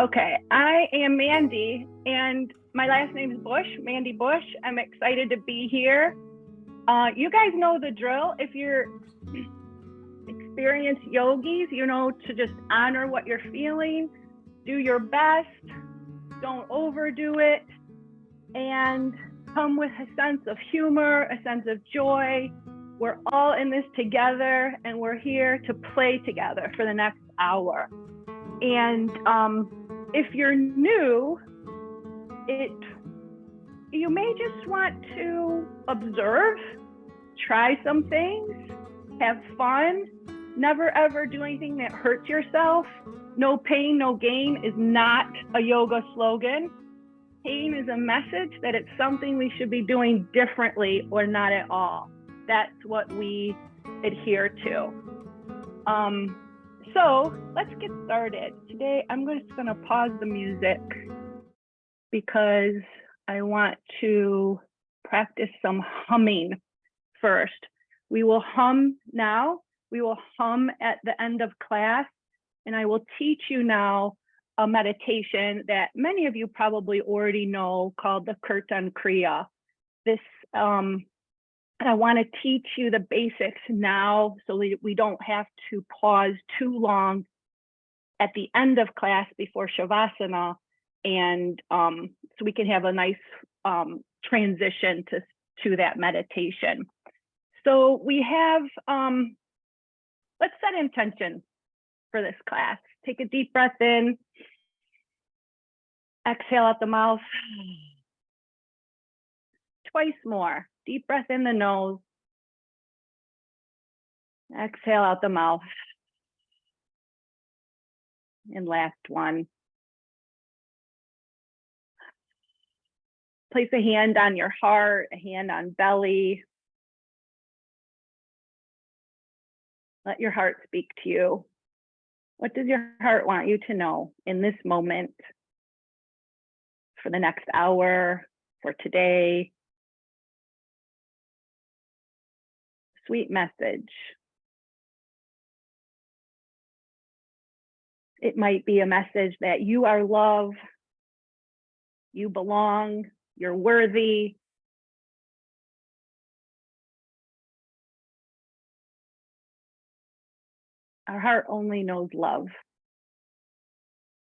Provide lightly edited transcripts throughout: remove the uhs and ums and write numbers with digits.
Okay, I am Mandy, and my last name is Bush, Mandy Bush. I'm excited to be here. You guys know the drill. If you're experienced yogis, you know to just honor what you're feeling, do your best, don't overdo it, and come with a sense of humor, a sense of joy. We're all in this together, and we're here to play together for the next hour. And if you're new, you may just want to observe, try some things, have fun, never ever do anything that hurts yourself. No pain, no gain is not a yoga slogan. Pain is a message that it's something we should be doing differently or not at all. That's what we adhere to. So let's get started. Today, I'm just going to pause the music because I want to practice some humming first. We will hum now. We will hum at the end of class, and I will teach you now a meditation that many of you probably already know called the Kirtan Kriya. I want to teach you the basics now so that we don't have to pause too long at the end of class before Shavasana, and so we can have a nice transition to that meditation. So we have, let's set intention for this class. Take a deep breath in, exhale out the mouth. Twice more. Deep breath in the nose. Exhale out the mouth. And last one. Place a hand on your heart, a hand on belly. Let your heart speak to you. What does your heart want you to know in this moment, for the next hour, for today? Sweet message. It might be a message that you are loved, you belong, you're worthy. Our heart only knows love.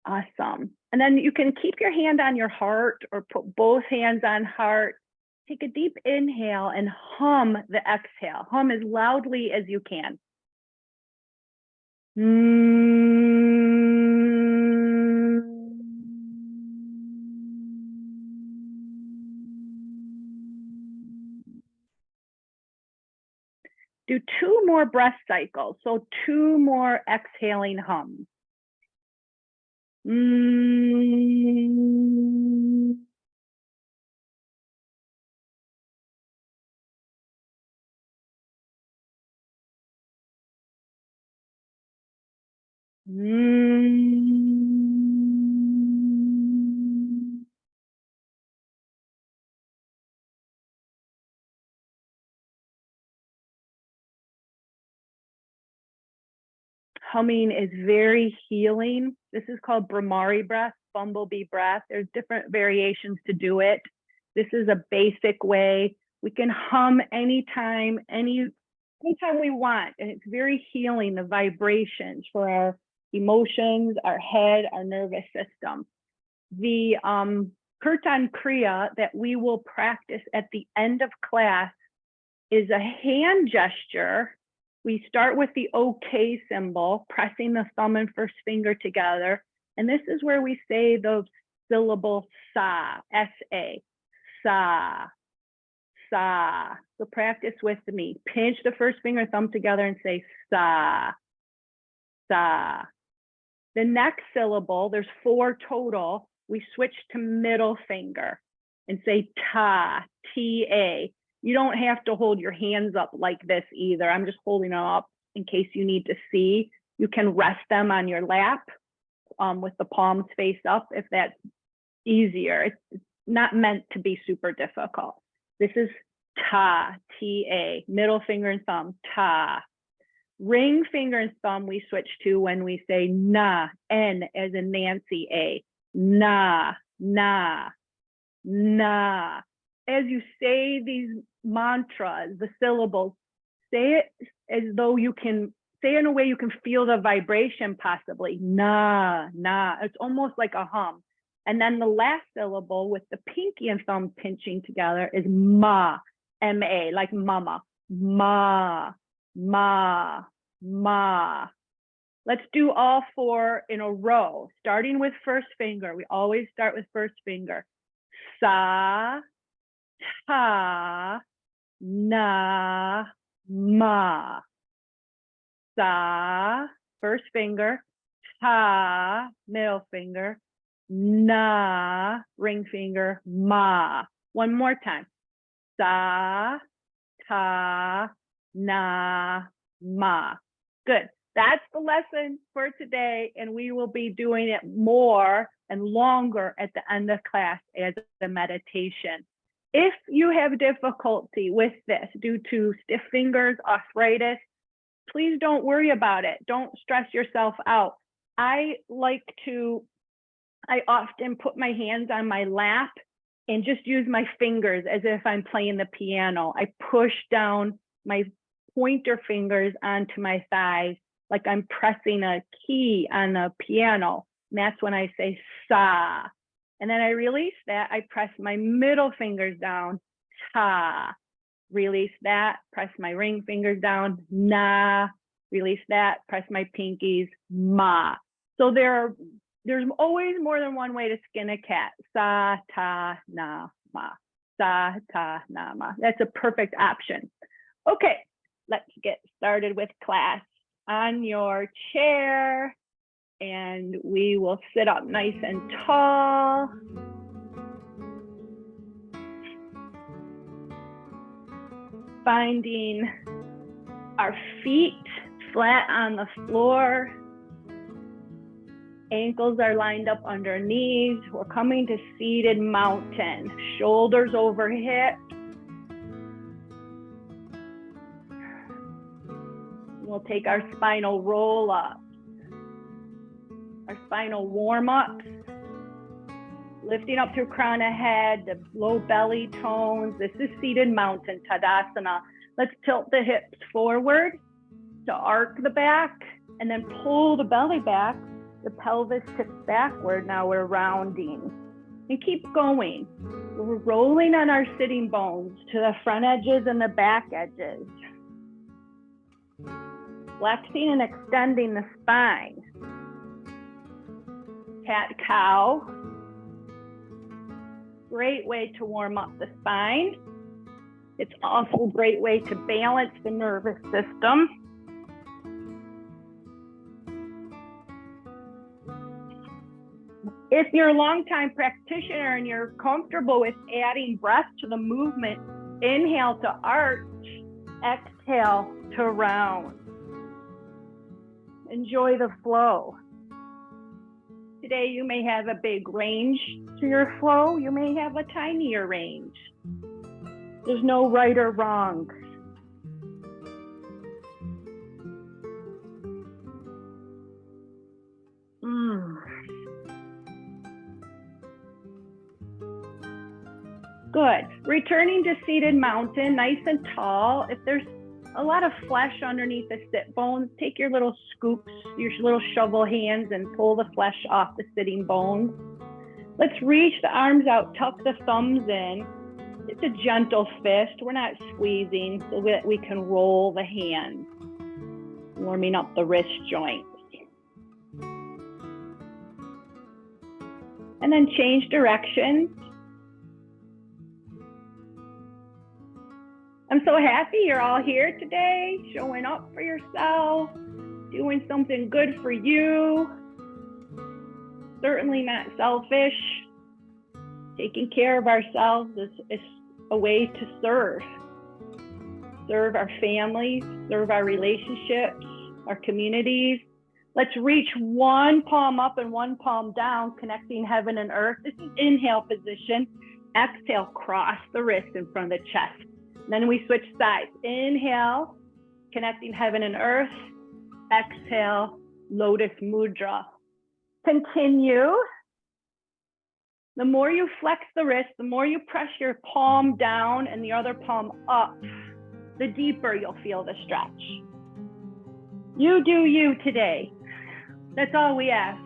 Awesome. And then you can keep your hand on your heart or put both hands on heart. Take a deep inhale and hum the exhale. Hum as loudly as you can. Do 2 more breath cycles, so 2 more exhaling hums. Humming is very healing. This is called Brahmari breath, bumblebee breath. There's different variations to do it. This is a basic way. We can hum anytime we want, and it's very healing, the vibrations for our emotions, our head, our nervous system. The Kirtan Kriya that we will practice at the end of class is a hand gesture. We start with the OK symbol, pressing the thumb and first finger together. And this is where we say the syllable sa, S-A, sa, sa. So practice with me. Pinch the first finger and thumb together and say sa, sa. The next syllable, there's 4 total. We switch to middle finger and say ta, T-A. You don't have to hold your hands up like this either. I'm just holding them up in case you need to see. You can rest them on your lap with the palms face up if that's easier. It's not meant to be super difficult. This is ta, T-A, middle finger and thumb, ta. Ring finger and thumb we switch to when we say na, N as in Nancy, A. Na, na, na. As you say these mantras, the syllables, say it as though you can, say it in a way you can feel the vibration possibly. Na, na. It's almost like a hum. And then the last syllable with the pinky and thumb pinching together is ma, M-A, like mama. Ma, ma, ma. Let's do all four in a row, starting with first finger. We always start with first finger. Sa, ta, na, ma. Sa, first finger. Ta, middle finger. Na, ring finger. Ma. One more time. Sa, ta, na, ma. Good. That's the lesson for today, and we will be doing it more and longer at the end of class as a meditation. If you have difficulty with this due to stiff fingers, arthritis, please don't worry about it. Don't stress yourself out. I often put my hands on my lap and just use my fingers as if I'm playing the piano. I push down my pointer fingers onto my thighs like I'm pressing a key on the piano. And that's when I say sa. And then I release that. I press my middle fingers down, ta. Release that, press my ring fingers down, na. Release that, press my pinkies, ma. So there's always more than one way to skin a cat. Sa, ta, na, ma. Sa, ta, na, ma. That's a perfect option. Okay, let's get started with class. On your chair, and we will sit up nice and tall. Finding our feet flat on the floor. Ankles are lined up under knees. We're coming to seated mountain. Shoulders over hips. We'll take our spinal roll-ups, our spinal warm-ups, lifting up through crown of head, the low belly tones. This is seated mountain, Tadasana. Let's tilt the hips forward to arc the back and then pull the belly back. The pelvis tips backward. Now we're rounding. And keep going. We're rolling on our sitting bones to the front edges and the back edges. Flexing and extending the spine. Cat-cow. Great way to warm up the spine. It's also a great way to balance the nervous system. If you're a longtime practitioner and you're comfortable with adding breath to the movement, inhale to arch, exhale to round. Enjoy the flow. Today you may have a big range to your flow. You may have a tinier range. There's no right or wrong. Good. Returning to seated mountain, nice and tall. If there's a lot of flesh underneath the sit bones, take your little scoops, your little shovel hands, and pull the flesh off the sitting bones. Let's reach the arms out, tuck the thumbs in. It's a gentle fist. We're not squeezing so that we can roll the hands, warming up the wrist joints. And then change directions. I'm so happy you're all here today, showing up for yourself, doing something good for you. Certainly not selfish. Taking care of ourselves is a way to serve our families, serve our relationships, our communities. Let's reach one palm up and one palm down, connecting heaven and earth. This is inhale position. Exhale, cross the wrist in front of the chest. Then we switch sides. Inhale, connecting heaven and earth. Exhale, lotus mudra. Continue. The more you flex the wrist, the more you press your palm down and the other palm up, the deeper you'll feel the stretch. You do you today. That's all we ask.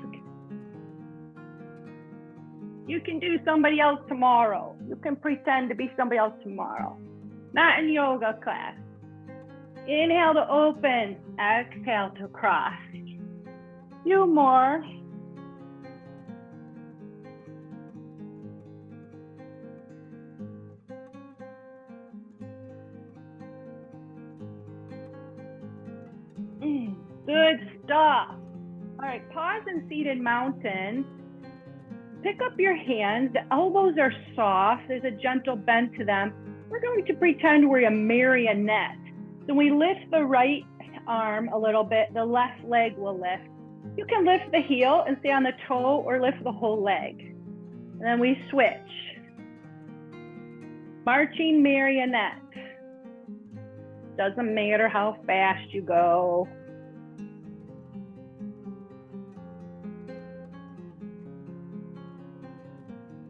You can do somebody else tomorrow. You can pretend to be somebody else tomorrow. Not in yoga class. Inhale to open, exhale to cross. Few more. Good stuff. All right, pause in seated mountain. Pick up your hands. The elbows are soft. There's a gentle bend to them. We're going to pretend we're a marionette. So we lift the right arm a little bit. The left leg will lift. You can lift the heel and stay on the toe or lift the whole leg. And then we switch. Marching marionette. Doesn't matter how fast you go.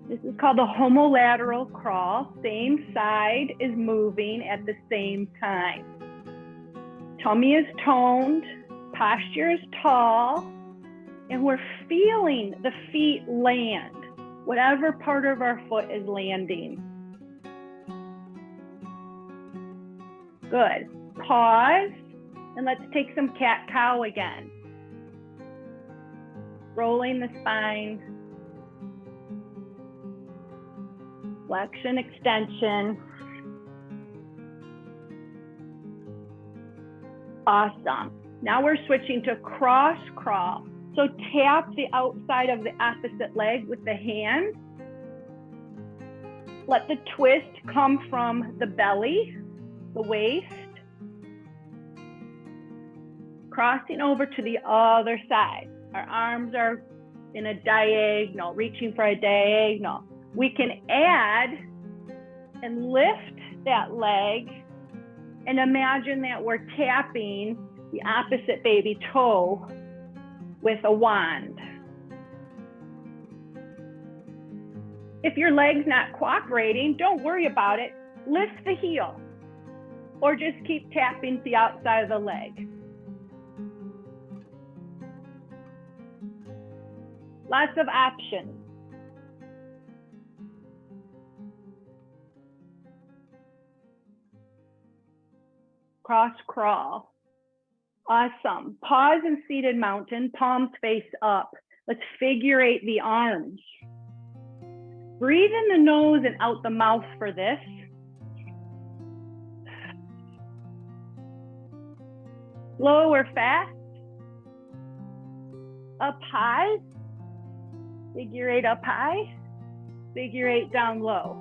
This is called the homolateral crawl. Same side is moving at the same time. Tummy is toned, posture is tall, and we're feeling the feet land, whatever part of our foot is landing. Good. Pause, and let's take some cat-cow again. Rolling the spine. Flexion, extension. Awesome. Now we're switching to cross crawl. So tap the outside of the opposite leg with the hand. Let the twist come from the belly, the waist. Crossing over to the other side. Our arms are in a diagonal, reaching for a diagonal. We can add and lift that leg and imagine that we're tapping the opposite baby toe with a wand. If your leg's not cooperating, don't worry about it. Lift the heel or just keep tapping the outside of the leg. Lots of options. Cross crawl. Awesome. Pause in seated mountain, palms face up. Let's figure eight the arms. Breathe in the nose and out the mouth for this. Slow or fast. Up high. Figure eight up high. Figure eight down low.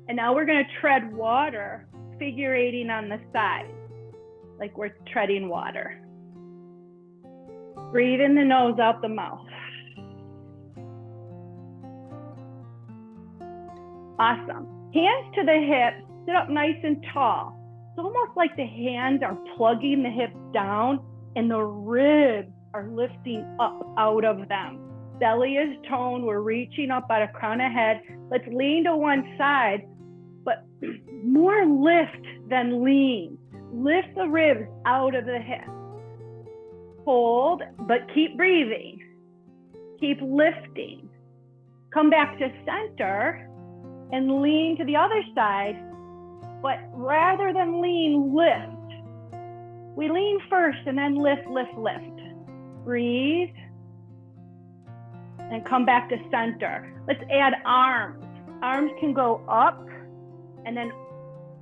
And now we're going to tread water, figure eighting on the side, like we're treading water. Breathe in the nose, out the mouth. Awesome. Hands to the hips, sit up nice and tall. It's almost like the hands are plugging the hips down and the ribs are lifting up out of them. Belly is toned, we're reaching up by the crown of head. Let's lean to one side, but more lift than lean. Lift the ribs out of the hips. Hold, but keep breathing. Keep lifting. Come back to center and lean to the other side, but rather than lean, lift. We lean first and then lift, lift, lift. Breathe. And come back to center. Let's add arms. Arms can go up and then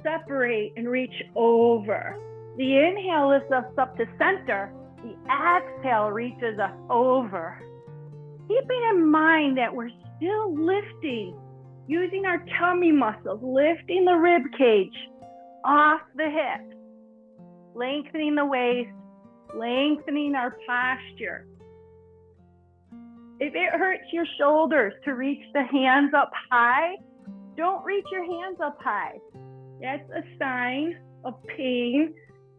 separate and reach over. The inhale lifts us up to center. The exhale reaches us over. Keeping in mind that we're still lifting, using our tummy muscles, lifting the rib cage off the hips, lengthening the waist, lengthening our posture. If it hurts your shoulders to reach the hands up high, don't reach your hands up high. That's a sign of pain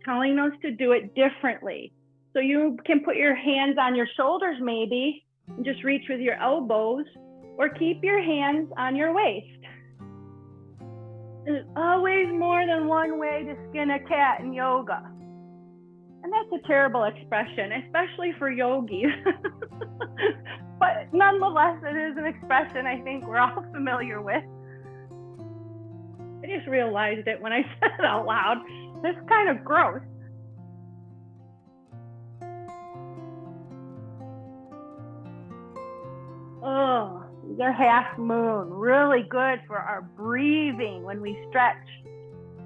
telling us to do it differently. So you can put your hands on your shoulders maybe and just reach with your elbows, or keep your hands on your waist. There's always more than one way to skin a cat in yoga. And that's a terrible expression, especially for yogis. But nonetheless, it is an expression I think we're all familiar with. I just realized it when I said it out loud. It's kind of gross. Oh, they're half moon. Really good for our breathing when we stretch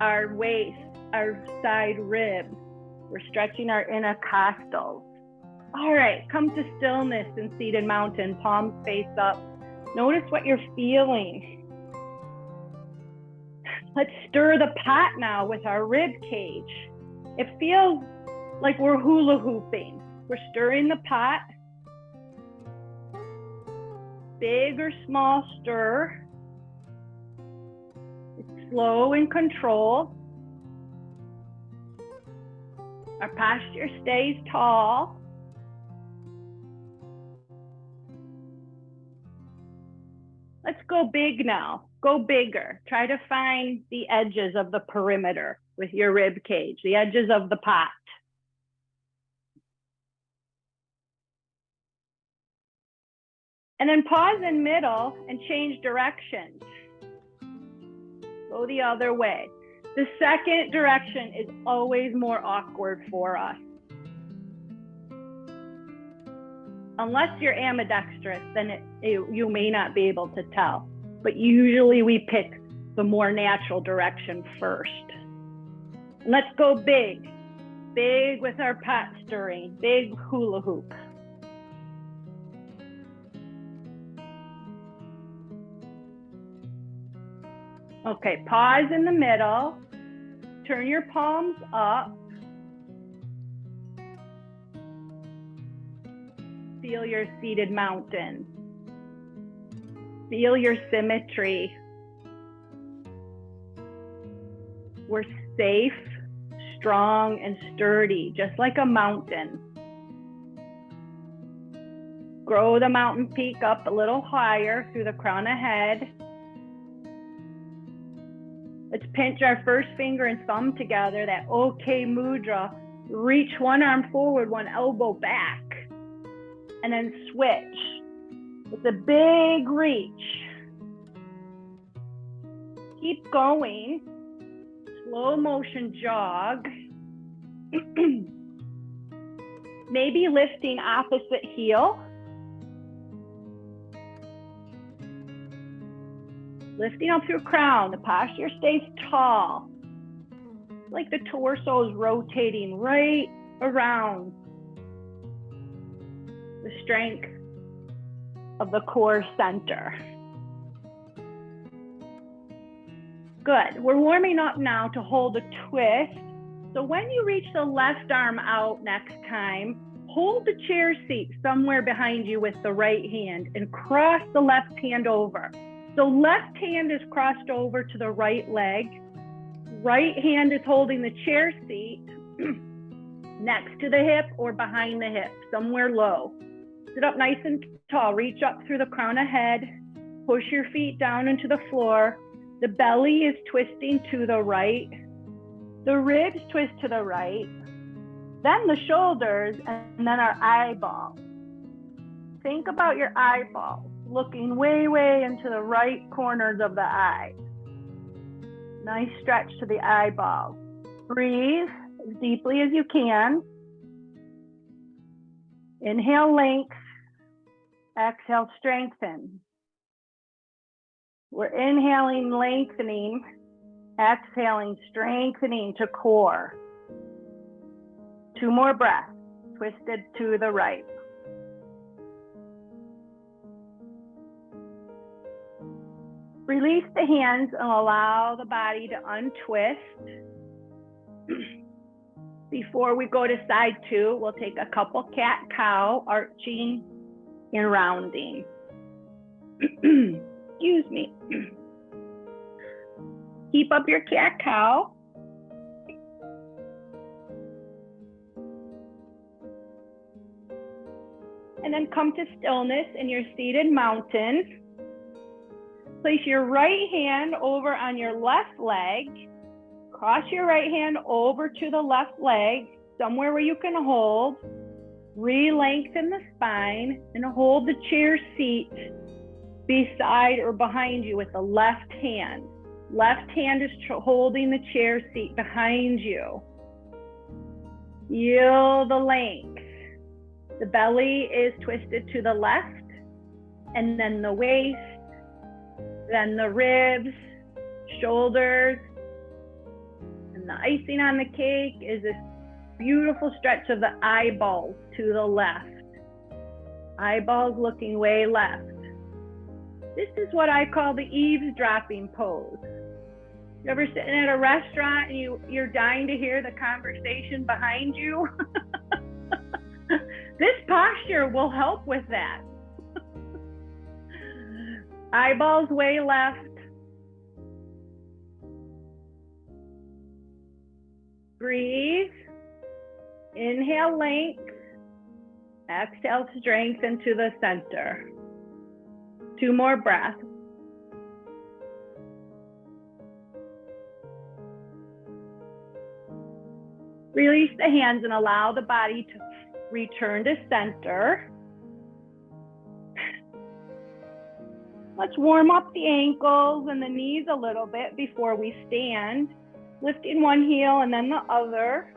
our waist, our side ribs. We're stretching our intercostals. All right, come to stillness in seated mountain, palms face up. Notice what you're feeling. Let's stir the pot now with our rib cage. It feels like we're hula hooping. We're stirring the pot. Big or small stir. It's slow and controlled. Our posture stays tall. Let's go big now. Go bigger. Try to find the edges of the perimeter with your rib cage, the edges of the pot. And then pause in middle and change directions. Go the other way. The second direction is always more awkward for us. Unless you're ambidextrous, then you may not be able to tell. But usually we pick the more natural direction first. And let's go big. Big with our pot stirring. Big hula hoop. Okay, pause in the middle. Turn your palms up. Feel your seated mountain. Feel your symmetry. We're safe, strong, and sturdy, just like a mountain. Grow the mountain peak up a little higher through the crown of head. Let's pinch our first finger and thumb together, that OK mudra. Reach one arm forward, one elbow back, and then switch. It's a big reach. Keep going. Slow motion jog. Maybe lifting opposite heel. Lifting up through crown, the posture stays tall. Like the torso is rotating right around the strength of the core center. Good. We're warming up now to hold a twist. So when you reach the left arm out next time, hold the chair seat somewhere behind you with the right hand and cross the left hand over. So left hand is crossed over to the right leg. Right hand is holding the chair seat next to the hip or behind the hip, somewhere low. Sit up nice and tall. Reach up through the crown of head. Push your feet down into the floor. The belly is twisting to the right. The ribs twist to the right. Then the shoulders, and then our eyeballs. Think about your eyeballs looking way, way into the right corners of the eye. Nice stretch to the eyeballs. Breathe as deeply as you can. Inhale, length. Exhale, strengthen. We're inhaling, lengthening. Exhaling, strengthening to core. 2 more breaths. Twisted to the right. Release the hands and allow the body to untwist. Before we go to side 2, we'll take a couple cat-cow, arching and rounding. Excuse me. Keep up your cat-cow. And then come to stillness in your seated mountain. Place your right hand over on your left leg. Cross your right hand over to the left leg, somewhere where you can hold. Re-lengthen the spine and hold the chair seat beside or behind you with the left hand. Left hand is holding the chair seat behind you. Feel the length. The belly is twisted to the left, and then the waist, then the ribs, shoulders, and the icing on the cake is this beautiful stretch of the eyeballs to the left. Eyeballs looking way left. This is what I call the eavesdropping pose. You ever sitting at a restaurant and you're dying to hear the conversation behind you? This posture will help with that. Eyeballs way left. Breathe. Inhale, length. Exhale, strength into the center. 2 more breaths. Release the hands and allow the body to return to center. Let's warm up the ankles and the knees a little bit before we stand, lifting one heel and then the other.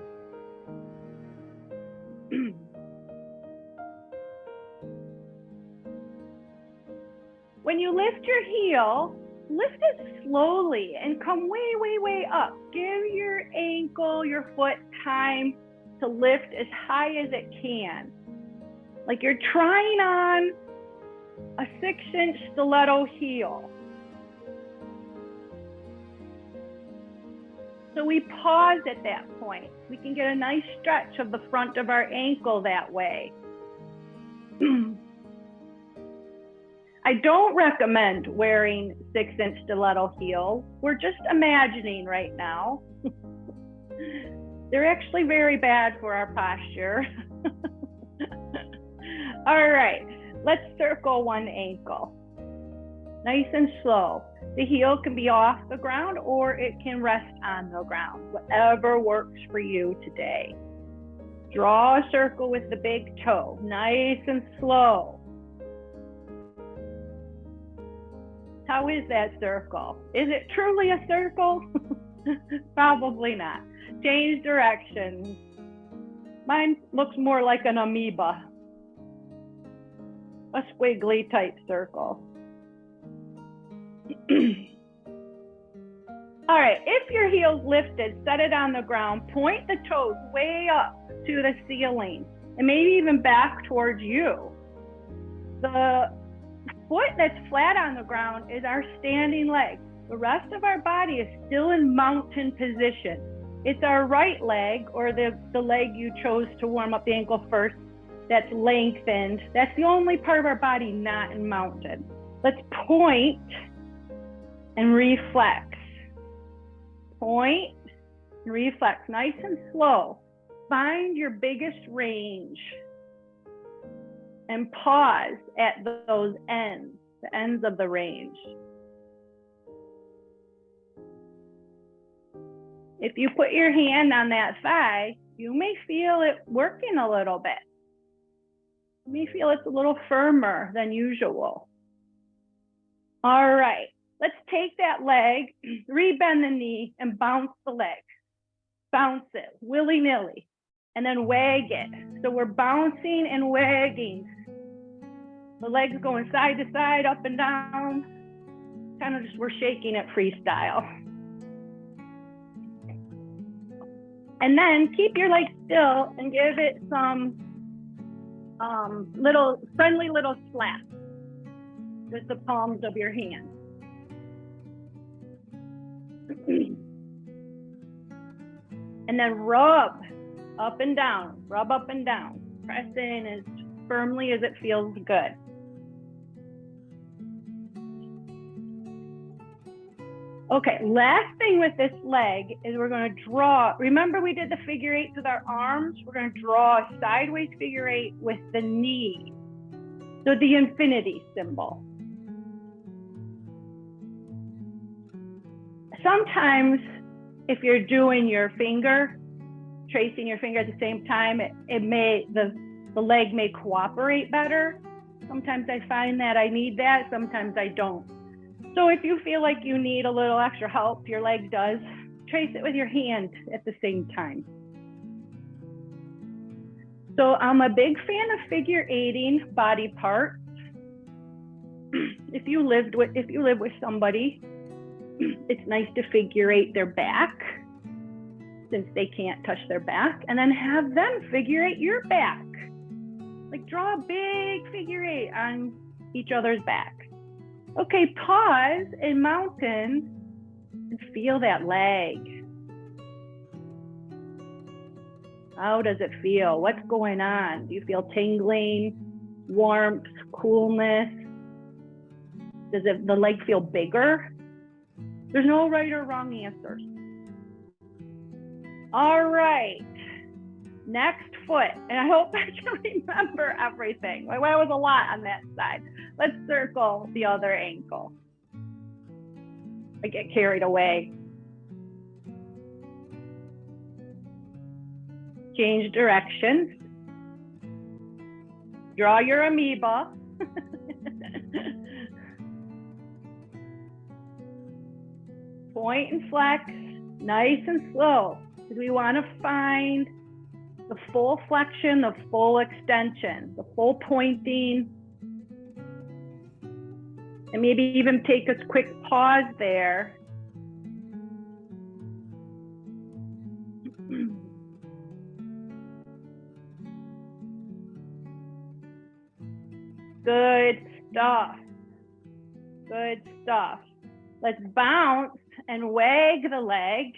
When you lift your heel, lift it slowly and come way, way, way up. Give your ankle, your foot time to lift as high as it can. Like you're trying on a 6-inch stiletto heel. So we pause at that point. We can get a nice stretch of the front of our ankle that way. I don't recommend wearing 6-inch stiletto heels. We're just imagining right now. They're actually very bad for our posture. All right, let's circle one ankle. Nice and slow. The heel can be off the ground or it can rest on the ground, whatever works for you today. Draw a circle with the big toe, nice and slow. How is that circle? Is it truly a circle? Probably not. Change direction. Mine looks more like an amoeba. A squiggly type circle. All right, if your heel's lifted, set it on the ground, point the toes way up to the ceiling and maybe even back towards you. The foot that's flat on the ground is our standing leg. The rest of our body is still in mountain position. It's our right leg, or the leg you chose to warm up the ankle first, that's lengthened. That's the only part of our body not in mountain. Let's point and reflex. Point and reflex, nice and slow. Find your biggest range and pause at those ends, the ends of the range. If you put your hand on that thigh, you may feel it working a little bit. You may feel it's a little firmer than usual. All right, let's take that leg, rebend the knee and bounce the leg. Bounce it, willy-nilly, and then wag it. So we're bouncing and wagging. The legs going side to side, up and down. Kind of just, we're shaking it freestyle. And then keep your leg still and give it some friendly little slaps with the palms of your hands. And then rub up and down, rub up and down. Press in as firmly as it feels good. Okay, last thing with this leg is we're going to draw. Remember we did the figure eights with our arms? We're going to draw a sideways figure eight with the knee. So the infinity symbol. Sometimes if you're doing your finger, tracing your finger at the same time, the leg may cooperate better. Sometimes I find that I need that, sometimes I don't. So if you feel like you need a little extra help, your leg does, trace it with your hand at the same time. So I'm a big fan of figure eighting body parts. If you live with somebody, it's nice to figure eight their back, since they can't touch their back, and then have them figure eight your back. Like draw a big figure eight on each other's back. Okay, pause in mountain and feel that leg. How does it feel? What's going on? Do you feel tingling, warmth, coolness? Does the leg feel bigger? There's no right or wrong answers. All right, next foot. And I hope I can remember everything. Well, that was a lot on that side. Let's circle the other ankle. I get carried away. Change directions. Draw your amoeba. Point and flex, nice and slow, because we want to find the full flexion, the full extension, the full pointing, and maybe even take a quick pause there. Good stuff. Good stuff. Let's bounce and wag the leg.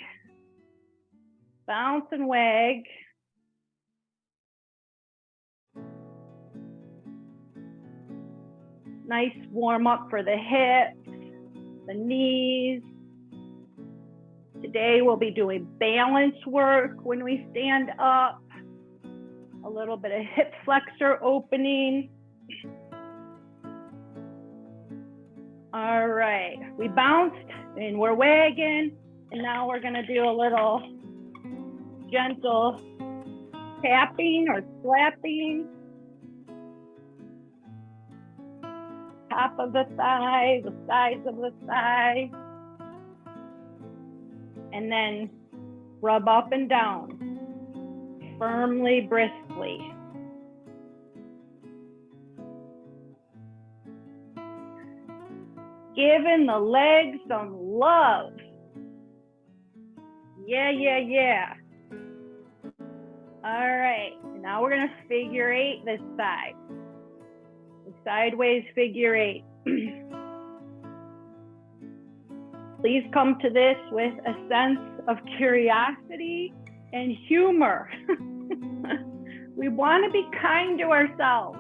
Bounce and wag. Nice warm up for the hips, the knees. Today we'll be doing balance work when we stand up. A little bit of hip flexor opening. All right, we bounced and we're wagging, and now we're gonna do a little gentle tapping or slapping. Top of the thigh, the sides of the thigh, and then rub up and down, firmly, briskly. Giving the legs some love. Yeah, yeah, yeah. All right, now we're gonna figure eight this side. The sideways figure eight. Please come to this with a sense of curiosity and humor. We want to be kind to ourselves.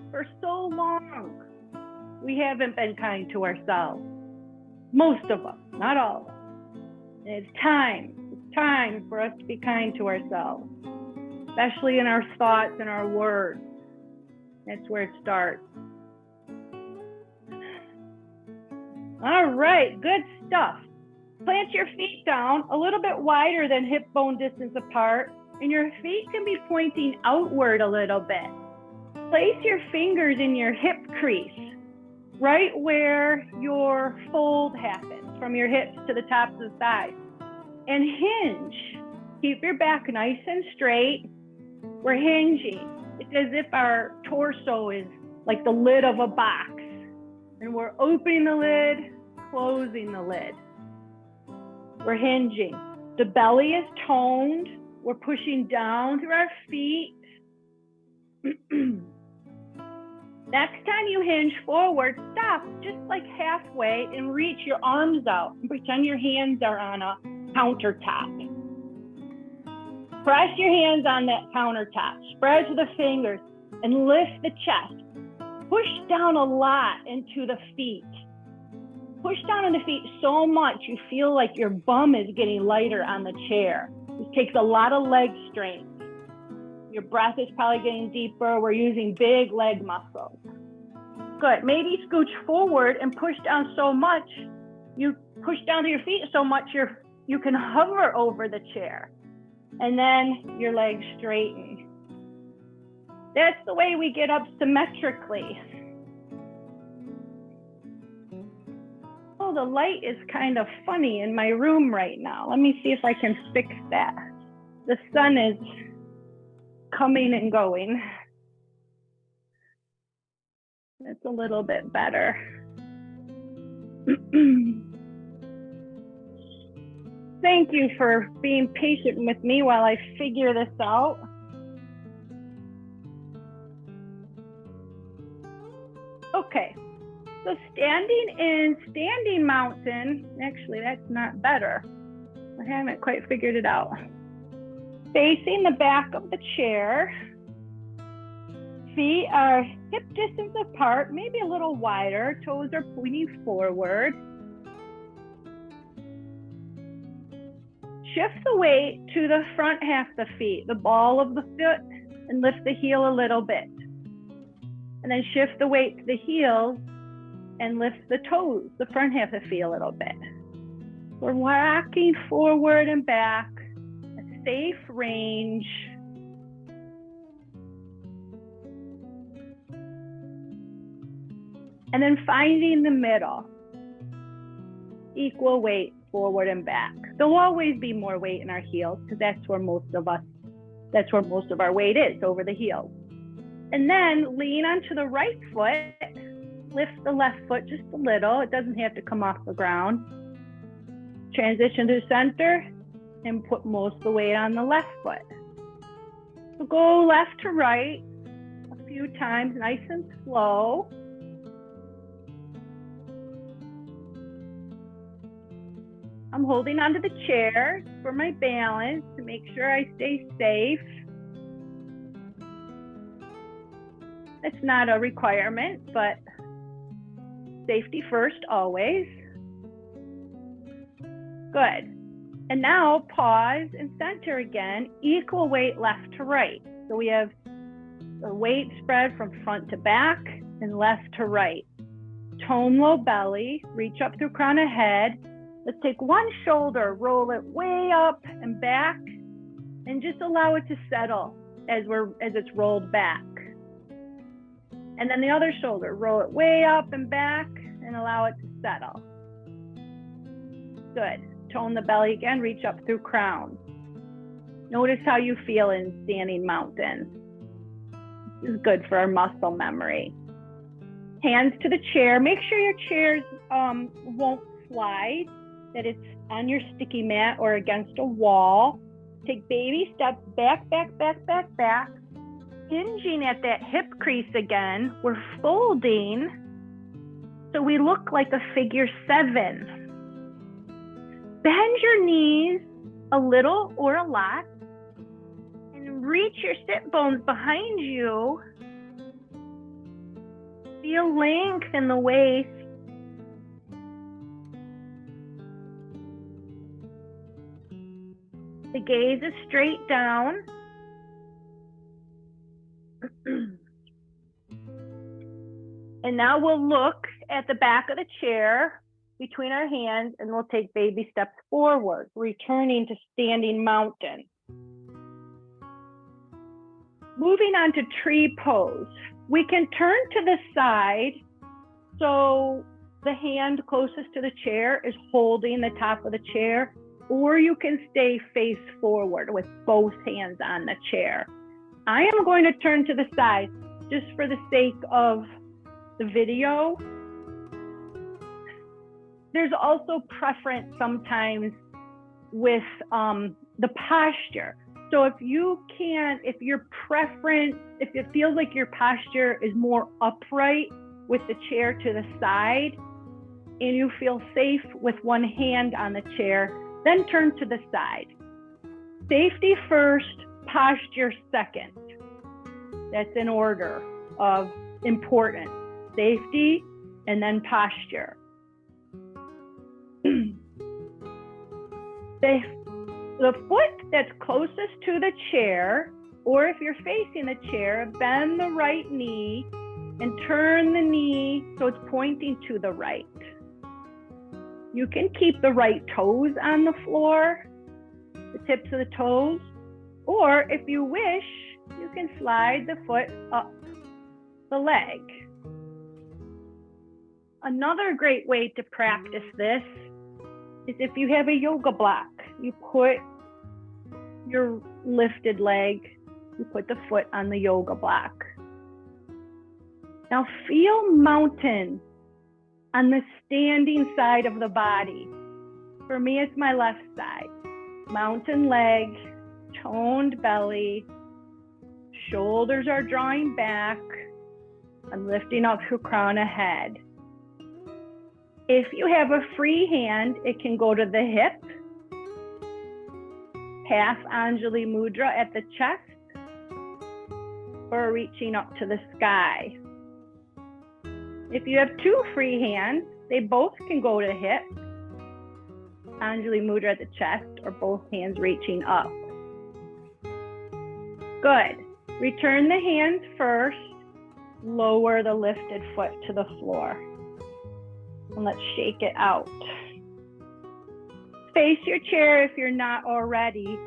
For so long, we haven't been kind to ourselves. Most of us, not all of us. And it's time for us to be kind to ourselves, especially in our thoughts and our words. That's where it starts. All right, good stuff. Plant your feet down a little bit wider than hip bone distance apart, and your feet can be pointing outward a little bit. Place your fingers in your hip crease, right where your fold happens, from your hips to the tops of the thighs. And hinge. Keep your back nice and straight. We're hinging. It's as if our torso is like the lid of a box. And we're opening the lid, closing the lid. We're hinging. The belly is toned. We're pushing down through our feet. Next time you hinge forward, stop just like halfway and reach your arms out and pretend your hands are on a countertop. Press your hands on that countertop, spread the fingers, and lift the chest. Push down a lot into the feet. Push down on the feet so much you feel like your bum is getting lighter on the chair. This takes a lot of leg strength. Your breath is probably getting deeper. We're using big leg muscles. Good. Maybe scooch forward and push down so much. You push down to your feet so much you can hover over the chair. And then your legs straighten. That's the way we get up symmetrically. Oh, the light is kind of funny in my room right now. Let me see if I can fix that. The sun is coming and going. It's a little bit better. Thank you for being patient with me while I figure this out. Okay, so standing in standing mountain, actually that's not better. I haven't quite figured it out. Facing the back of the chair. Feet are hip distance apart, maybe a little wider. Toes are pointing forward. Shift the weight to the front half of the feet, the ball of the foot, and lift the heel a little bit. And then shift the weight to the heels and lift the toes, the front half of the feet a little bit. We're rocking forward and back, a safe range. And then finding the middle, equal weight forward and back. There'll always be more weight in our heels because that's where most of our weight is, over the heels. And then lean onto the right foot, lift the left foot just a little. It doesn't have to come off the ground. Transition to center and put most of the weight on the left foot. So go left to right a few times, nice and slow. I'm holding onto the chair for my balance to make sure I stay safe. It's not a requirement, but safety first always. Good. And now pause and center again, equal weight left to right. So we have the weight spread from front to back and left to right. Tone low belly, reach up through crown of head. Let's take one shoulder, roll it way up and back, and just allow it to settle as it's rolled back. And then the other shoulder, roll it way up and back and allow it to settle. Good. Tone the belly again, reach up through crown. Notice how you feel in standing mountain. This is good for our muscle memory. Hands to the chair. Make sure your chairs won't slide, that it's on your sticky mat or against a wall. Take baby steps back, back, back, back, back. Hinging at that hip crease again. We're folding so we look like a figure 7. Bend your knees a little or a lot and reach your sit bones behind you. Feel length in the waist. The gaze is straight down. And now we'll look at the back of the chair between our hands and we'll take baby steps forward, returning to standing mountain. Moving on to tree pose. We can turn to the side so the hand closest to the chair is holding the top of the chair, or you can stay face forward with both hands on the chair. I am going to turn to the side just for the sake of the video. There's also preference sometimes with the posture. So if it feels like your posture is more upright with the chair to the side and you feel safe with one hand on the chair, then turn to the side. Safety first, posture second. That's in order of importance. Safety and then posture. The foot that's closest to the chair, or if you're facing the chair, bend the right knee and turn the knee so it's pointing to the right. You can keep the right toes on the floor, the tips of the toes, or if you wish, you can slide the foot up the leg. Another great way to practice this is if you have a yoga block, you put your lifted leg, you put the foot on the yoga block. Now feel mountain on the standing side of the body. For me, it's my left side. Mountain leg, toned belly, shoulders are drawing back. I'm lifting up through crown of head. If you have a free hand, it can go to the hip, half Anjali Mudra at the chest, or reaching up to the sky. If you have two free hands, they both can go to hip, Anjali Mudra at the chest, or both hands reaching up. Good. Return the hands first, lower the lifted foot to the floor. And let's shake it out. Face your chair if you're not already,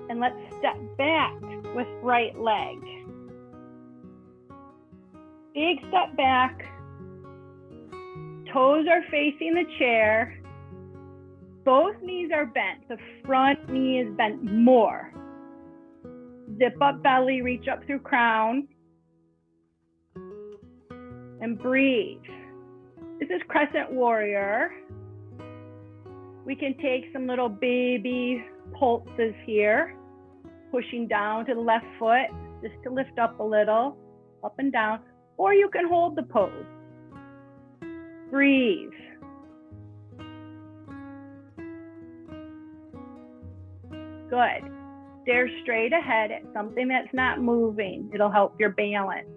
and let's step back with right leg. Big step back. Toes are facing the chair. Both knees are bent. The front knee is bent more. Zip up belly, reach up through crown. And breathe. This is crescent warrior. We can take some little baby pulses here, pushing down to the left foot, just to lift up a little, up and down, or you can hold the pose. Breathe. Good. Stare straight ahead at something that's not moving. It'll help your balance.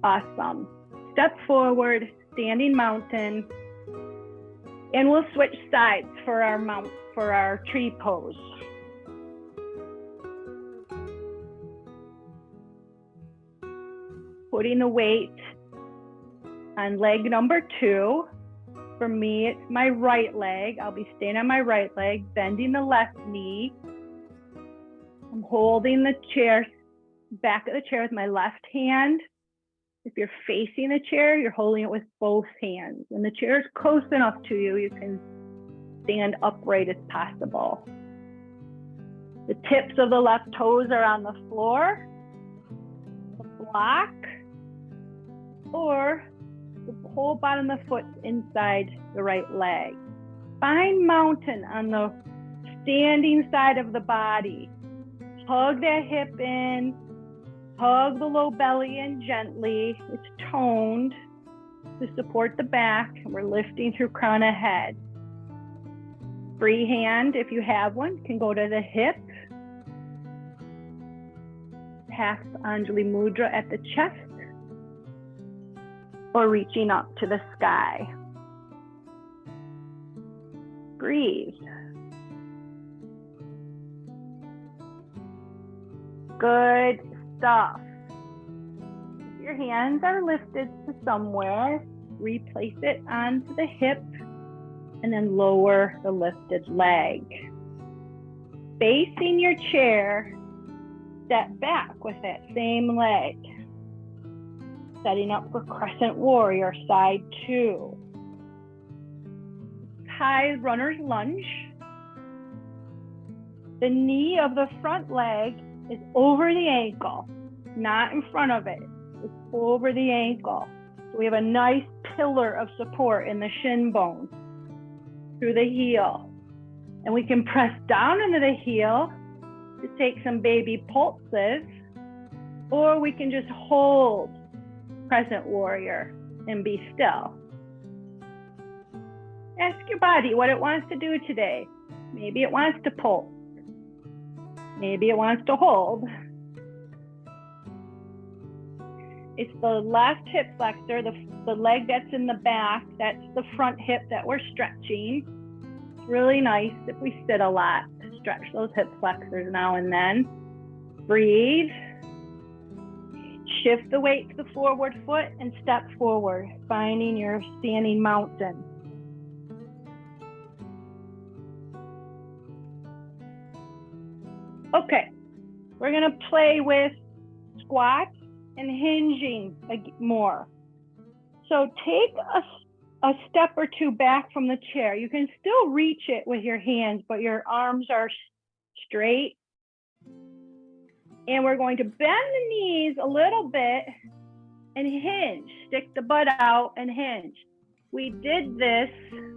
Awesome. Step forward, standing mountain, and we'll switch sides for our tree pose. Putting the weight on leg number 2. For me, it's my right leg. I'll be staying on my right leg, bending the left knee. I'm holding the chair, back of the chair with my left hand. If you're facing the chair, you're holding it with both hands. When the chair is close enough to you, you can stand upright as possible. The tips of the left toes are on the floor, the block, or the whole bottom of the foot inside the right leg. Find mountain on the standing side of the body. Hug that hip in. Hug the low belly in gently. It's toned to support the back. We're lifting through crown of head. Free hand, if you have one, can go to the hip. Half Anjali Mudra at the chest, or reaching up to the sky. Breathe. Good stuff. If your hands are lifted to somewhere, replace it onto the hip and then lower the lifted leg. Facing your chair, step back with that same leg. Setting up for crescent warrior, side 2. High runner's lunge. The knee of the front leg is over the ankle, not in front of it. It's over the ankle. So we have a nice pillar of support in the shin bone through the heel. And we can press down into the heel to take some baby pulses, or we can just hold crescent warrior and be still. Ask your body what it wants to do today. Maybe it wants to pulse. Maybe it wants to hold. It's the left hip flexor, the leg that's in the back. That's the front hip that we're stretching. It's really nice if we sit a lot. Stretch those hip flexors now and then. Breathe. Shift the weight to the forward foot and step forward, finding your standing mountain. Okay, we're gonna play with squats and hinging more. So take a step or two back from the chair. You can still reach it with your hands, but your arms are straight. And we're going to bend the knees a little bit and hinge. Stick the butt out and hinge. We did this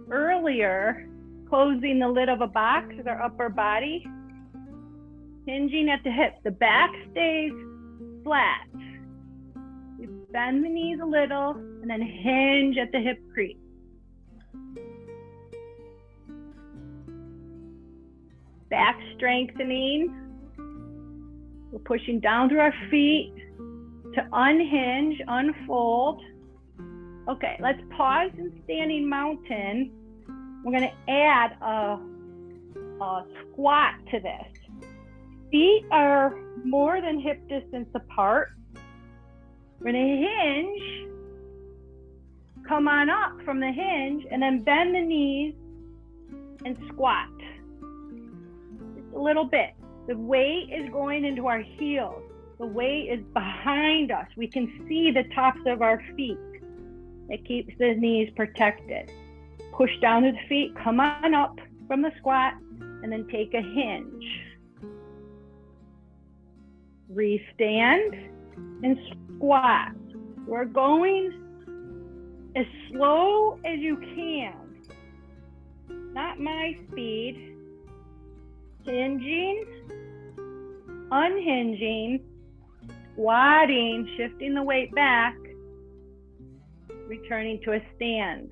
earlier, closing the lid of a box with our upper body. Hinging at the hips. The back stays flat. You bend the knees a little and then hinge at the hip crease. Back strengthening. We're pushing down through our feet to unhinge, unfold. Okay, let's pause in standing mountain. We're gonna add a squat to this. Feet are more than hip distance apart. We're gonna hinge, come on up from the hinge, and then bend the knees and squat. Just a little bit. The weight is going into our heels. The weight is behind us. We can see the tops of our feet. It keeps the knees protected. Push down to the feet, come on up from the squat, and then take a hinge. Restand and squat. We're going as slow as you can. Not my speed. Hinging, unhinging, squatting, shifting the weight back, returning to a stand.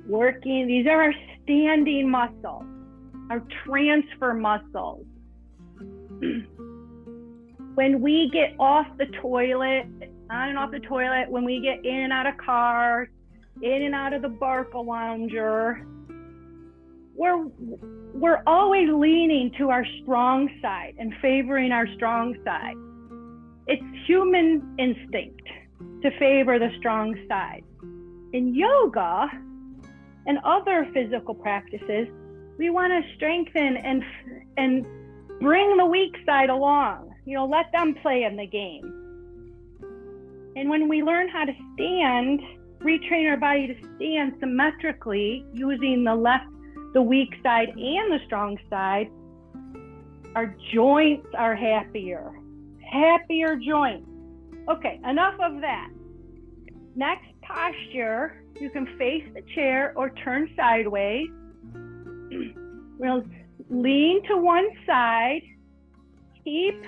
Working, these are our standing muscles, our transfer muscles. When we get off the toilet, on and off the toilet, when we get in and out of cars, in and out of the Barca lounger, we're always leaning to our strong side and favoring our strong side. It's human instinct to favor the strong side. In yoga and other physical practices, we want to strengthen and bring the weak side along. Let them play in the game. And when we learn how to stand, retrain our body to stand symmetrically using the weak side and the strong side, our joints are happier joints. Okay, enough of that. Next posture, you can face the chair or turn sideways. We'll lean to one side, keep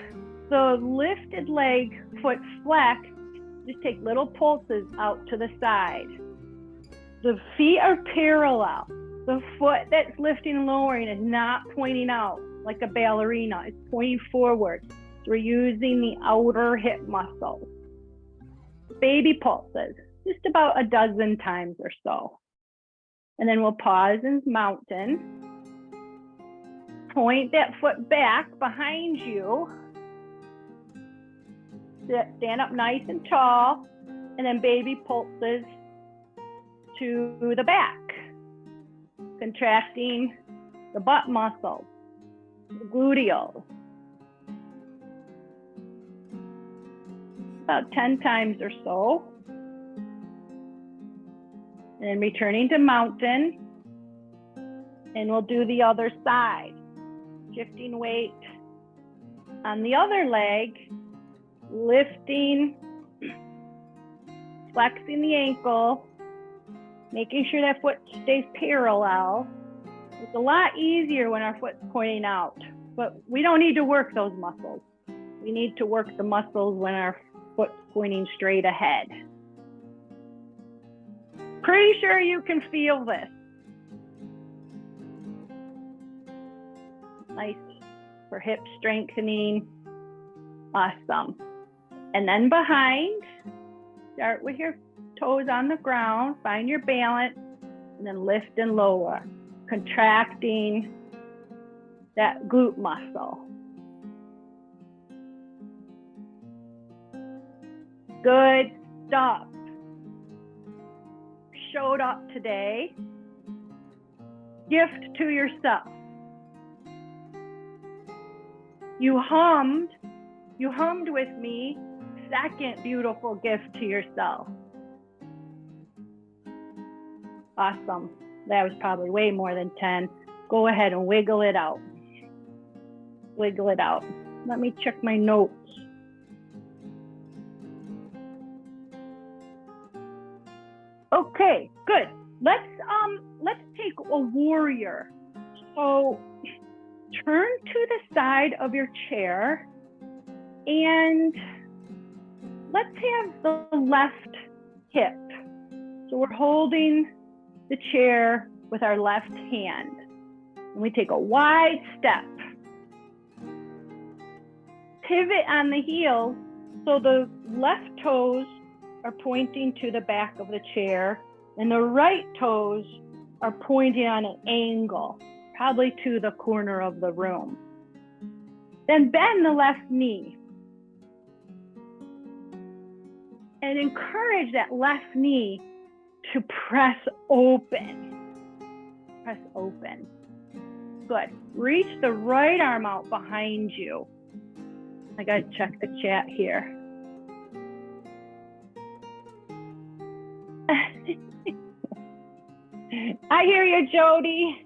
the lifted leg, foot flexed. Just take little pulses out to the side. The feet are parallel. The foot that's lifting and lowering is not pointing out like a ballerina. It's pointing forward. So we're using the outer hip muscles. Baby pulses, just about a dozen times or so. And then we'll pause in mountain. Point that foot back behind you. Stand up nice and tall, and then baby pulses to the back, contracting the butt muscles, the gluteals. About 10 times or so. And then returning to mountain, and we'll do the other side, shifting weight on the other leg, lifting, flexing the ankle, making sure that foot stays parallel. It's a lot easier when our foot's pointing out, but we don't need to work those muscles. We need to work the muscles when our foot's pointing straight ahead. Pretty sure you can feel this. Nice for hip strengthening, Awesome. And then behind, start with your toes on the ground, find your balance, and then lift and lower, contracting that glute muscle. Good stuff. Showed up today. Gift to yourself. You hummed with me. Second beautiful gift to yourself. Awesome. That was probably way more than 10. Go ahead and wiggle it out. Wiggle it out. Let me check my notes. Okay, good. Let's take a warrior. So turn to the side of your chair and let's have the left hip. So we're holding the chair with our left hand. And we take a wide step. Pivot on the heels so the left toes are pointing to the back of the chair and the right toes are pointing on an angle, probably to the corner of the room. Then bend the left knee and encourage that left knee to press open. Press open. Good. Reach the right arm out behind you. I gotta check the chat here. I hear you, Jody.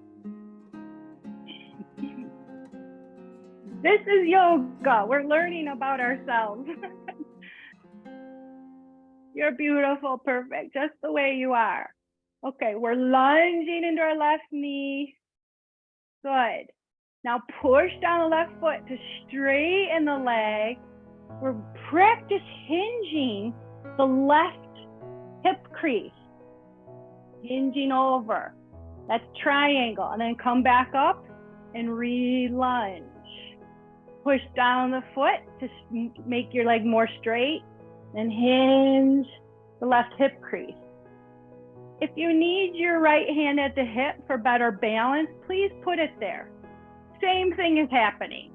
This is yoga. We're learning about ourselves. You're beautiful, perfect, just the way you are. Okay, we're lunging into our left knee. Good. Now push down the left foot to straighten the leg. We're practice hinging the left hip crease. Hinging over. That's triangle. And then come back up and re-lunge. Push down the foot to make your leg more straight. And hinge the left hip crease. If you need your right hand at the hip for better balance, please put it there. Same thing is happening.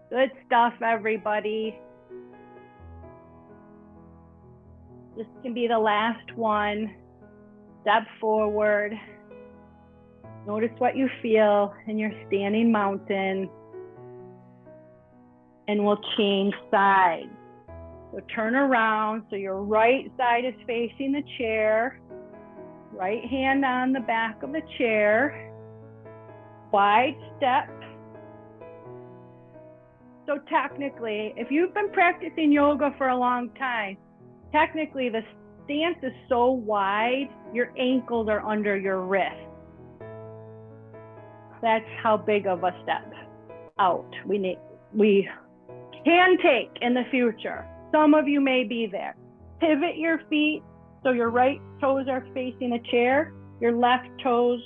Good stuff, everybody. This can be the last one. Step forward. Notice what you feel in your standing mountain. And we'll change sides. So turn around so your right side is facing the chair. Right hand on the back of the chair. Wide step. So technically, if you've been practicing yoga for a long time, technically the stance is so wide, your ankles are under your wrist. That's how big of a step out we can take in the future. Some of you may be there. Pivot your feet so your right toes are facing the chair. Your left toes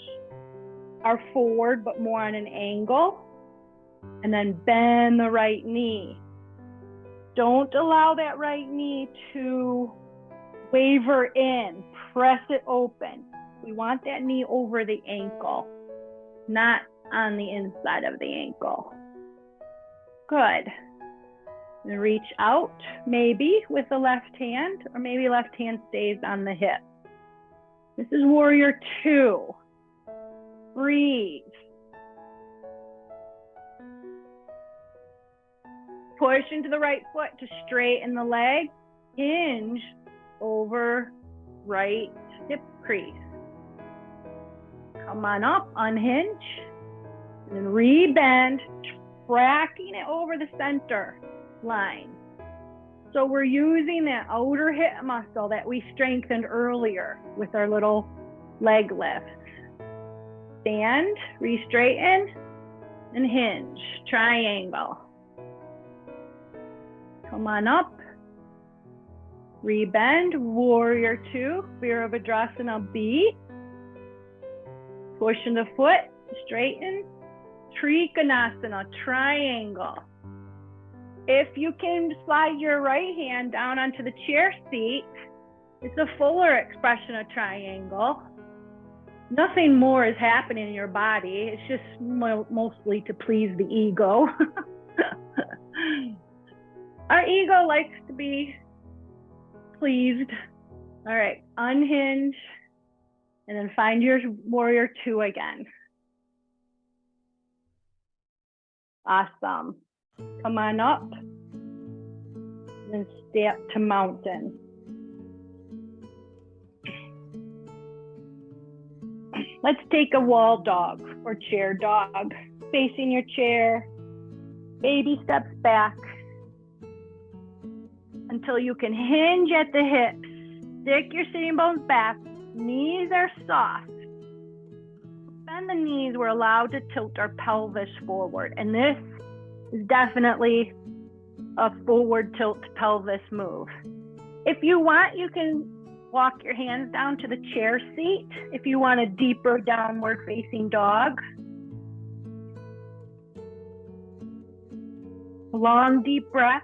are forward, but more on an angle. And then bend the right knee. Don't allow that right knee to waver in. Press it open. We want that knee over the ankle, not on the inside of the ankle. Good. And reach out, maybe with the left hand, or maybe left hand stays on the hip. This is warrior 2. Breathe. Push into the right foot to straighten the leg. Hinge over right hip crease. Come on up, unhinge. And then re-bend, tracking it over the center line. So we're using that outer hip muscle that we strengthened earlier with our little leg lifts. Stand, re-straighten, and hinge, triangle. Come on up, re-bend, warrior 2, Virabhadrasana B. Portion the foot, straighten. Trikonasana, triangle. If you can slide your right hand down onto the chair seat, it's a fuller expression of triangle. Nothing more is happening in your body. It's just mostly to please the ego. Our ego likes to be pleased. All right, unhinge, and then find your warrior two again. Awesome. Come on up, and then step to mountain. Let's take a wall dog or chair dog. Facing your chair, baby steps back until you can hinge at the hips. Stick your sitting bones back. Knees are soft. Bend the knees. We're allowed to tilt our pelvis forward. And this is definitely a forward tilt pelvis move. If you want, you can walk your hands down to the chair seat if you want a deeper downward facing dog. Long, deep breath.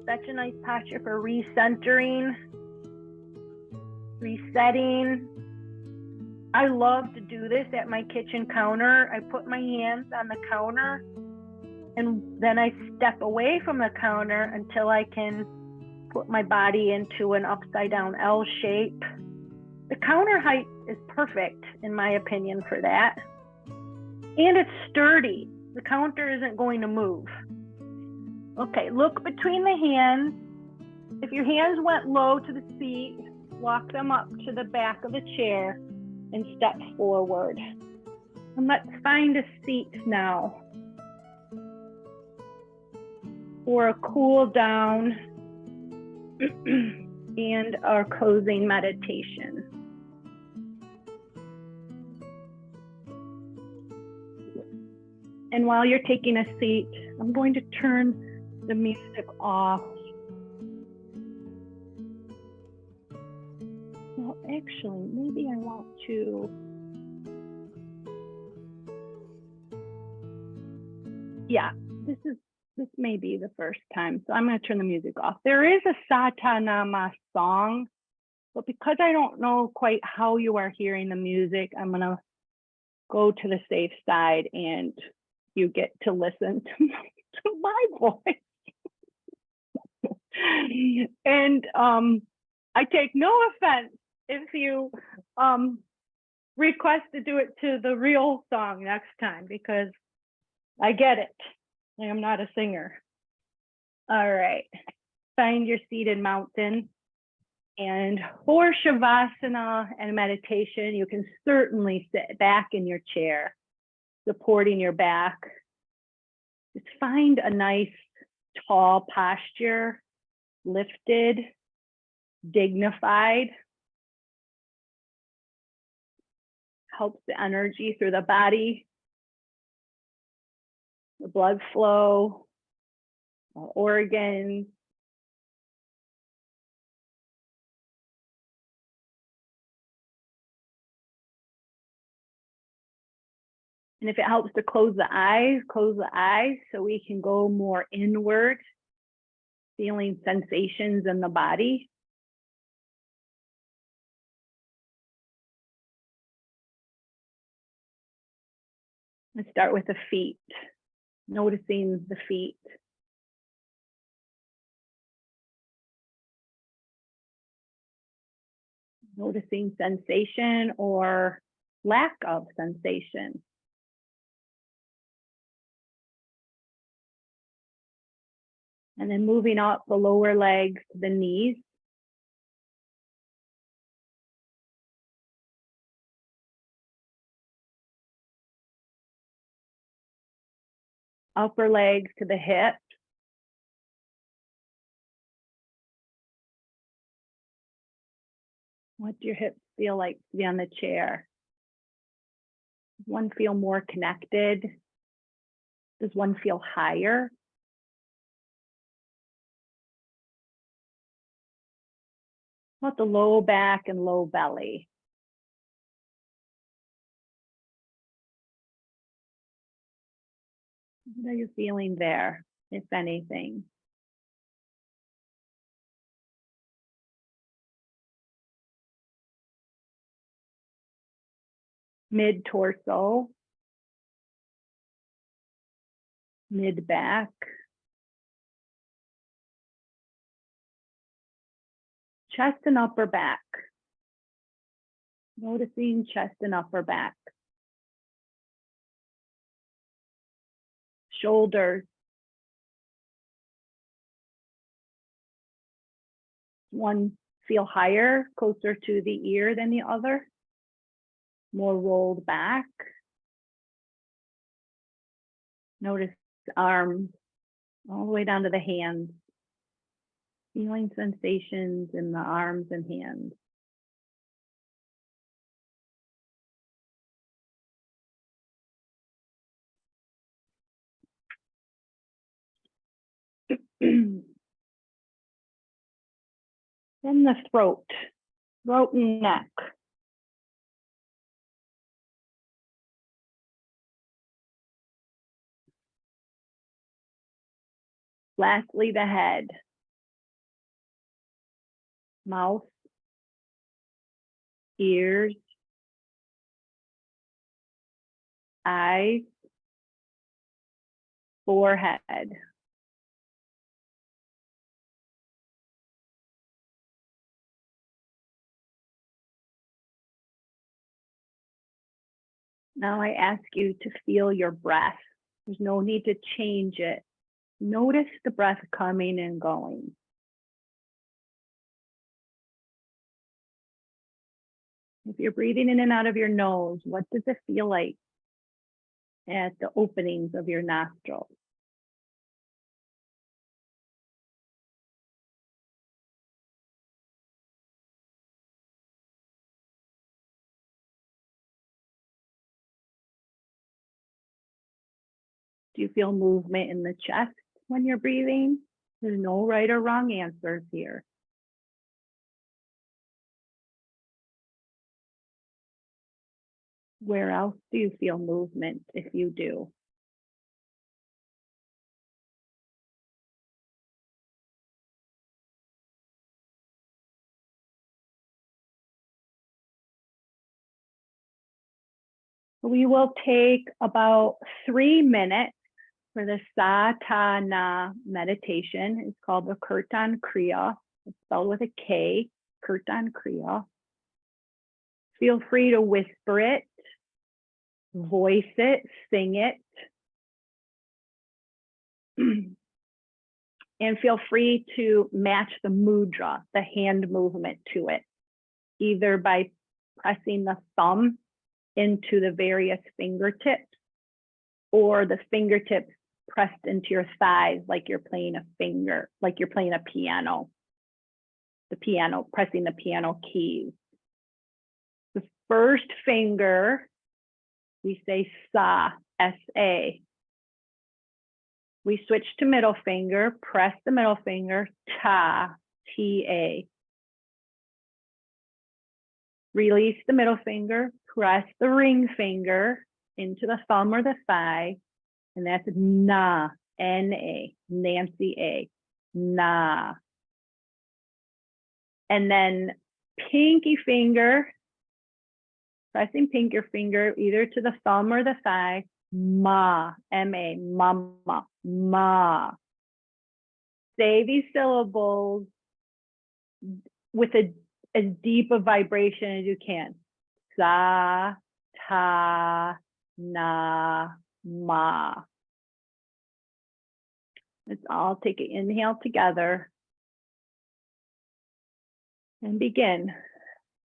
Such a nice posture for recentering, resetting. I love to do this at my kitchen counter. I put my hands on the counter and then I step away from the counter until I can put my body into an upside down L shape. The counter height is perfect, in my opinion, for that. And it's sturdy. The counter isn't going to move. Okay, look between the hands. If your hands went low to the seat, walk them up to the back of the chair and step forward. And let's find a seat now for a cool down and our closing meditation. And while you're taking a seat, I'm going to turn the music off. Well, actually, maybe I want to. Yeah, this may be the first time, so I'm going to turn the music off. There is a Satanama song, but because I don't know quite how you are hearing the music, I'm going to go to the safe side and you get to listen to my voice. And I take no offense if you request to do it to the real song next time, because I get it. I am not a singer. All right, find your seated mountain. And for Shavasana and meditation, you can certainly sit back in your chair, supporting your back. Just find a nice tall posture, lifted, dignified. Helps the energy through the body, the blood flow, organs. And if it helps to close the eyes so we can go more inward, feeling sensations in the body. Let's start with the feet, noticing the feet. Noticing sensation or lack of sensation. And then moving up the lower legs to the knees. Upper legs to the hips. What do your hips feel like to be on the chair? Does one feel more connected? Does one feel higher? What about the low back and low belly? What are you feeling there, if anything? Mid-torso, mid-back, chest and upper back. Noticing chest and upper back. Shoulders. One feel higher, closer to the ear than the other. More rolled back. Notice arms all the way down to the hands. Feeling sensations in the arms and hands. Then the throat and neck. Lastly, the head. Mouth, ears, eyes, forehead. Now I ask you to feel your breath. There's no need to change it. Notice the breath coming and going. If you're breathing in and out of your nose, what does it feel like at the openings of your nostrils? Do you feel movement in the chest when you're breathing? There's no right or wrong answers here. Where else do you feel movement if you do? We will take about 3 minutes for the Satana meditation. It's called the Kirtan Kriya. It's spelled with a K, Kirtan Kriya. Feel free to whisper it, voice it, sing it. And feel free to match the mudra, the hand movement to it, either by pressing the thumb into the various fingertips or the fingertips pressed into your thighs like you're playing a piano. Pressing the piano keys. The first finger, we say sa, S-A. We switch to middle finger, press the middle finger, ta, T-A. Release the middle finger, press the ring finger into the thumb or the thigh, and that's na, N-A, Nancy A, na. And then pinky finger, pressing pinky finger either to the thumb or the thigh, ma, M-A, mama, ma. Say these syllables with as deep a vibration as you can. Sa, ta, na, ma. Let's all take an inhale together and begin.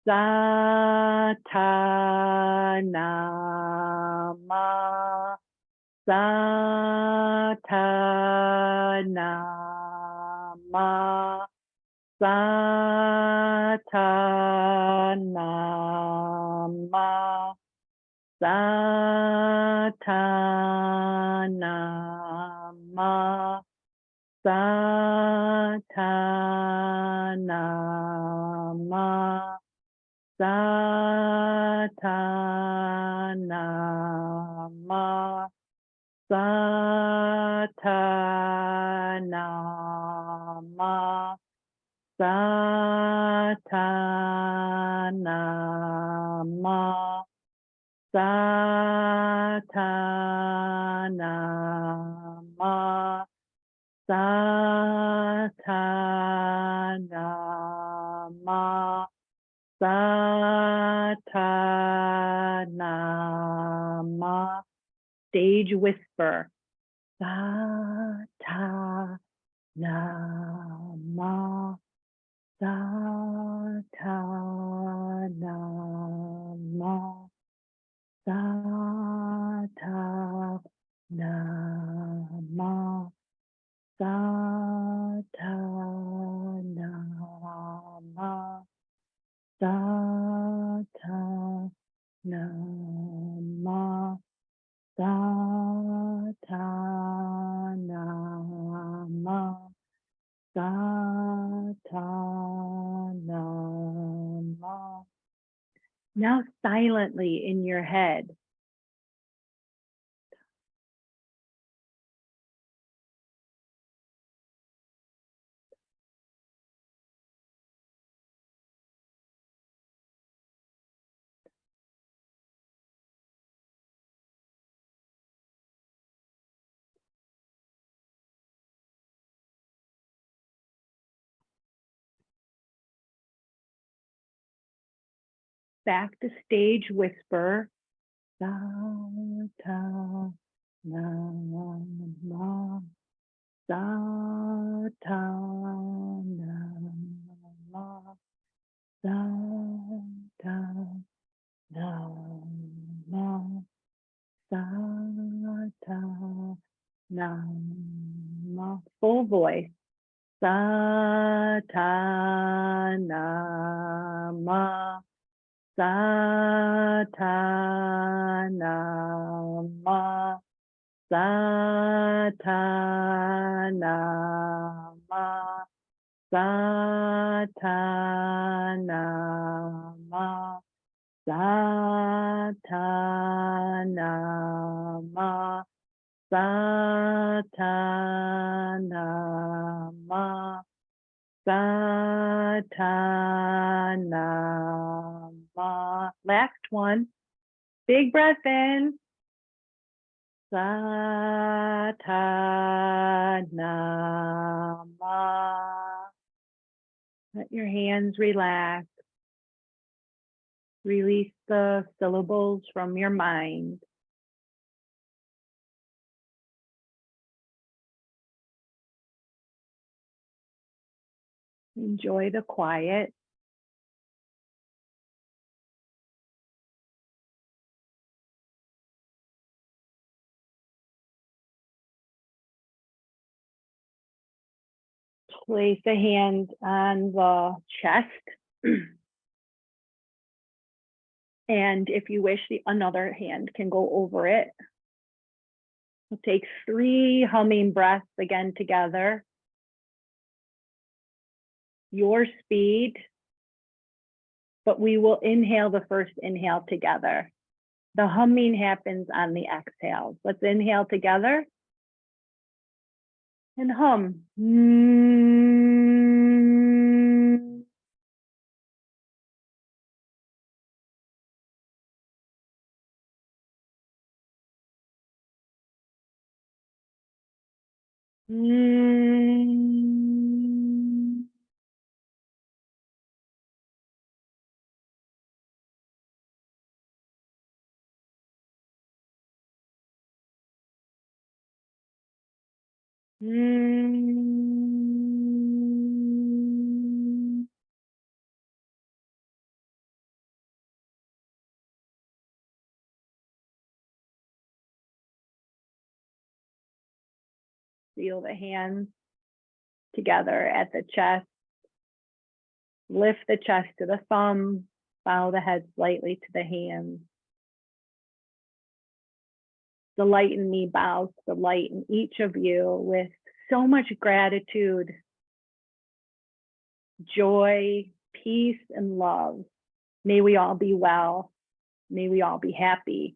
Sa, ta, na, ma. Sa, ta, na, ma. Sa, ta, na, ma. Sa, ta, na, ma. Sa, ta, na, ma. Sa, ta, na, ma. Sa, Satanama, Satanama, Satanama, Satanama, Satanama. Stage whisper. Satanama, Satanama, Satanama, Satanama, Satanama, Satanama, Satanama. Now silently in your head. Back to stage whisper. Satanama, Satanama, Satanama, Satanama. Full voice. Satanama, Satanama, Satanama, Satanama, Satanama, Satanama, Satanama. Last one. Big breath in. Satanama. Let your hands relax. Release the syllables from your mind. Enjoy the quiet. Place a hand on the chest. And if you wish, another hand can go over it. We'll take 3 humming breaths again together. Your speed, but we will inhale the first inhale together. The humming happens on the exhale. Let's inhale together and hum. Feel the hands together at the chest. Lift the chest to the thumb, bow the head slightly to the hands. The light in me bows to the light in each of you with so much gratitude, joy, peace, and love. May we all be well. May we all be happy.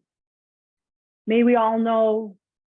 May we all know